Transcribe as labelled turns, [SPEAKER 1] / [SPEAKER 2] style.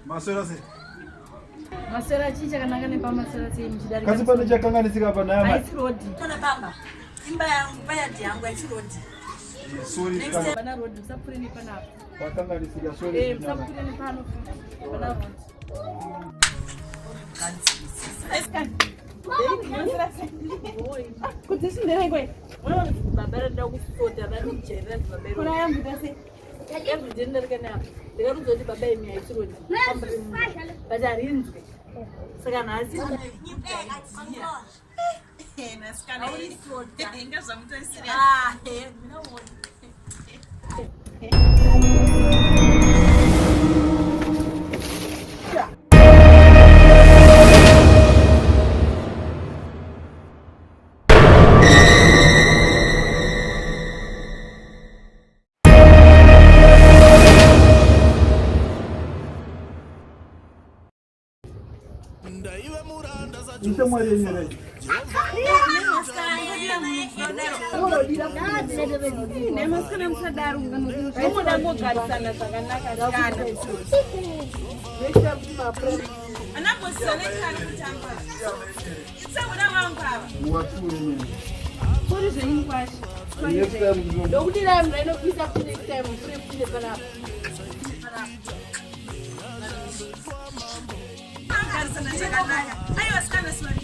[SPEAKER 1] Maswera se.
[SPEAKER 2] Maswera chicha kanaka nepa maswera se mchidari.
[SPEAKER 1] Kasi pane chakanganisika pa nayo.
[SPEAKER 2] Aisi rodi.
[SPEAKER 3] Kona baba. Imba yangu paya yangu aisi rodi.
[SPEAKER 1] Sorry.
[SPEAKER 2] Pana rodi sapure ni pana.
[SPEAKER 1] Wakanganisika sorry.
[SPEAKER 2] Sapure ni pano. Pana rodi. Kuti sindere kwe. Babara nda kusota bani chera babara. Kuna yangu dase. Yangu jender kana. Dega ruzoti baba emi aisirodi. Bajarinzwe. Saka nasi.
[SPEAKER 3] Nasikana aisirodi. Ngaza mtu asiri. Mina wona.
[SPEAKER 1] Isso é yenyewe.
[SPEAKER 2] Nemaskana msadaru ngano. Muda ngogari sana sakanaka sana. Lesha mapro.
[SPEAKER 3] Anaposoleka kutamba. Sabuda wangu baba.
[SPEAKER 1] Watu wenyewe.
[SPEAKER 2] Kuri zini kwashi.
[SPEAKER 1] Next time
[SPEAKER 2] Dokudira mreno pisa kuti next time free kuti pana.
[SPEAKER 3] Ayo askana swali.